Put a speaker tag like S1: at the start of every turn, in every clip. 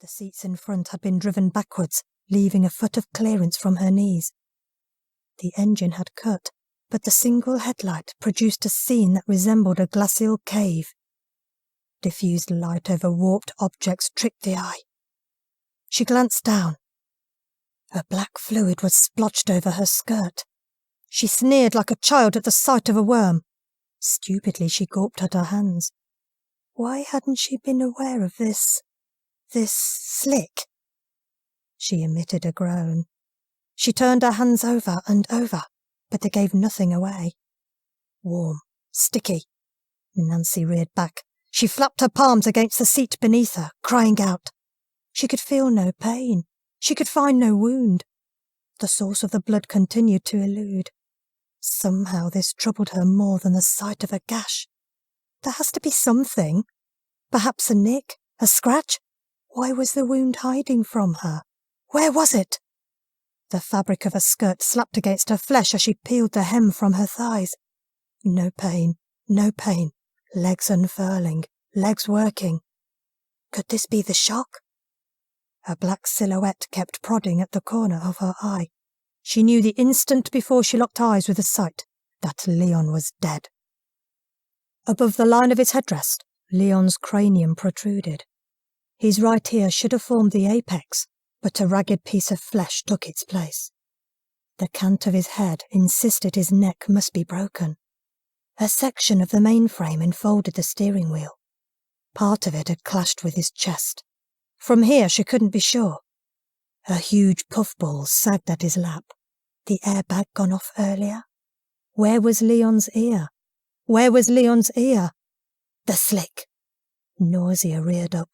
S1: The seats in front had been driven backwards, leaving a foot of clearance from her knees. The engine had cut, but the single headlight produced a scene that resembled a glacial cave. Diffused light over warped objects tricked the eye. She glanced down. A black fluid was splotched over her skirt. She sneered like a child at the sight of a worm. Stupidly she gulped at her hands. Why hadn't she been aware of this slick? She emitted a groan. She turned her hands over and over, but they gave nothing away. Warm, sticky. Nancy reared back. She flapped her palms against the seat beneath her, crying out. She could feel no pain. She could find no wound. The source of the blood continued to elude. Somehow this troubled her more than the sight of a gash. There has to be something. Perhaps a nick, a scratch. Why was the wound hiding from her? Where was it? The fabric of her skirt slapped against her flesh as she peeled the hem from her thighs. No pain, no pain. Legs unfurling, legs working. Could this be the shock? A black silhouette kept prodding at the corner of her eye. She knew the instant before she locked eyes with the sight that Leon was dead. Above the line of his headrest, Leon's cranium protruded. His right ear should have formed the apex, but a ragged piece of flesh took its place. The cant of his head insisted his neck must be broken. A section of the mainframe enfolded the steering wheel. Part of it had clashed with his chest. From here she couldn't be sure. A huge puffball sagged at his lap. The airbag gone off earlier? Where was Leon's ear? Where was Leon's ear? The slick. Nausea reared up.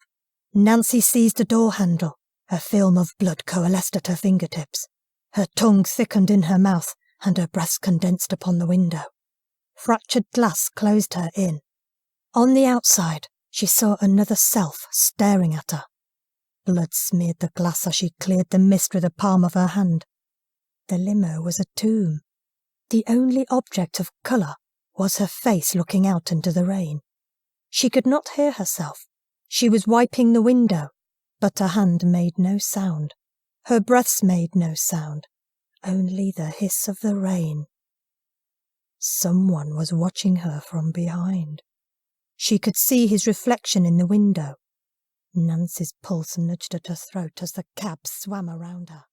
S1: Nancy seized the door handle. A film of blood coalesced at her fingertips. Her tongue thickened in her mouth, and her breath condensed upon the window. Fractured glass closed her in. On the outside, she saw another self staring at her. Blood smeared the glass as she cleared the mist with the palm of her hand. The limo was a tomb. The only object of colour was her face looking out into the rain. She could not hear herself. She was wiping the window, but her hand made no sound. Her breaths made no sound, only the hiss of the rain. Someone was watching her from behind. She could see his reflection in the window. Nancy's pulse nudged at her throat as the cab swam around her.